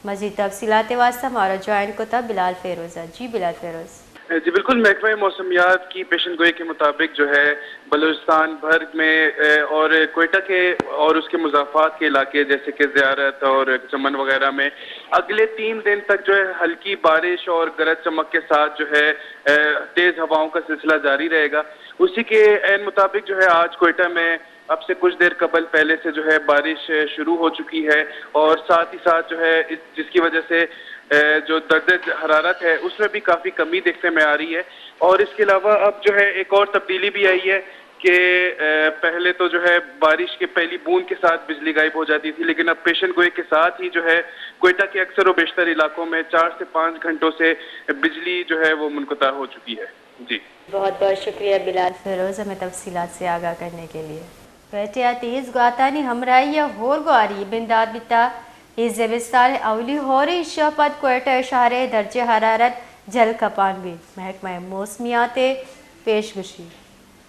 مزید تفصیلات واسطہ ہمارا جوائن کو تھا بلال فیروزہ. جی بلال فیروز. جی بالکل، محکمہ موسمیات کی پیشن گوئی کے مطابق جو ہے بلوچستان بھر میں اور کوئٹہ کے اور اس کے مضافات کے علاقے جیسے کہ زیارت اور چمن وغیرہ میں اگلے 3 دن تک جو ہے ہلکی بارش اور گرج چمک کے ساتھ جو ہے تیز ہواؤں کا سلسلہ جاری رہے گا. اسی کے عین مطابق جو ہے آج کوئٹہ میں اب سے کچھ دیر قبل پہلے سے جو ہے بارش شروع ہو چکی ہے اور ساتھ ہی ساتھ جو ہے جس کی وجہ سے جو درجہ حرارت ہے اس میں بھی کافی کمی دیکھنے میں آ رہی ہے. اور اس کے علاوہ اب جو ہے ایک اور تبدیلی بھی آئی ہے کہ پہلے تو جو ہے بارش کے پہلی بوند کے ساتھ بجلی غائب ہو جاتی تھی، لیکن اب پیشن گوئی کے ساتھ ہی جو ہے کوئٹہ کے اکثر و بیشتر علاقوں میں 4 سے 5 گھنٹوں سے بجلی جو ہے وہ منقطع ہو چکی ہے. جی بہت بہت شکریہ بلال فیروز ہمیں تفصیلات سے آگاہ کرنے کے لیے. کوئٹہ تیز گواتانی ہمراہی ہور گواری بنداد بتا اس زمستان اولی ہو رہی شپت کوئٹہ شہر درجہ حرارت جل کپان بھی محکمہ موسمیات پیشگوئی.